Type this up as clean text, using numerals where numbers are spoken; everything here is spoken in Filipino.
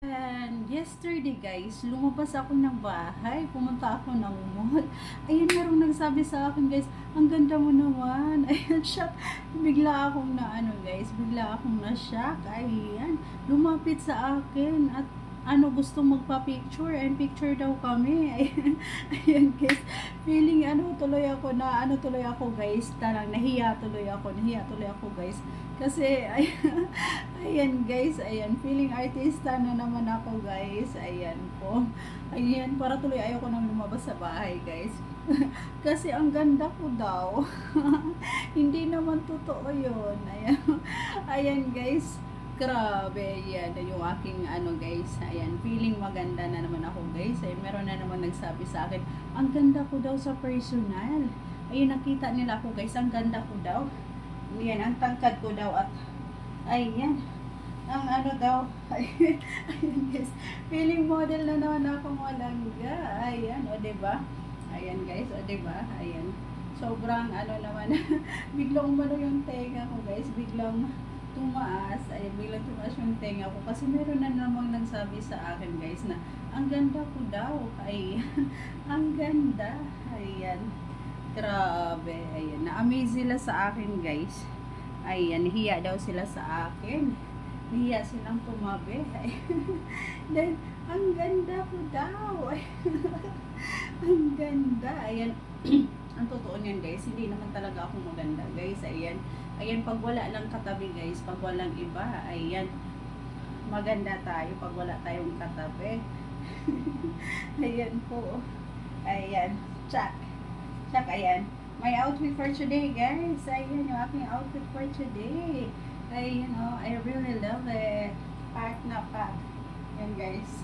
And yesterday guys, lumabas ako ng bahay, pumunta ako ng mall. Ayan, merong nagsabi sa akin guys, ang ganda mo naman. Ayan, shock. Bigla akong na guys, bigla akong na shock. Ayan, lumapit sa akin at gusto magpa-picture and picture daw kami. Ayan, ayan guys, feeling tuloy ako guys, tarang nahiya tuloy ako guys. Kasi ayan guys, ayan, feeling artista na naman ako guys. Ayan po. Ayan, para tuloy ayoko nang lumabas sa bahay guys. Kasi ang ganda ko daw. Hindi naman totoo yun. Ayan, ayan guys. Grabe, yan yung aking guys. Ayan, feeling maganda na naman ako guys. Ay, meron na naman nagsabi sa akin, ang ganda ko daw sa personal. Ayun, nakita nila ako guys, ang ganda ko daw. Ayan, ang tangkad ko daw at ayan, ang daw. Ayan guys, feeling model na naman ako malangga. Ayan, o diba? Ayan guys, o diba? Ayan, sobrang naman. Biglang umano yung tenga ko guys, biglang tumaas. Ay, biglang tumaas yung tenga ko kasi meron na namang nagsabi sa akin guys na ang ganda ko daw. Ay, ang ganda. Ayan, grabe. Ayan, na-amaze sila sa akin guys. Ayan, hiya daw sila sa akin. Hiya silang tumabi. Then, ang ganda ko daw. Ang ganda. Ayan, ang totoo niyan guys, hindi naman talaga ako maganda guys. Ayan, ayan, pag wala lang katabi guys, pag walang iba, ayan, maganda tayo pag wala tayong katabi. Ayan po. Ayan, check. Check, ayan. My outfit for today guys. Ayan, yung aking outfit for today. Ayan, I really love it. Pack na pack. Ayan guys.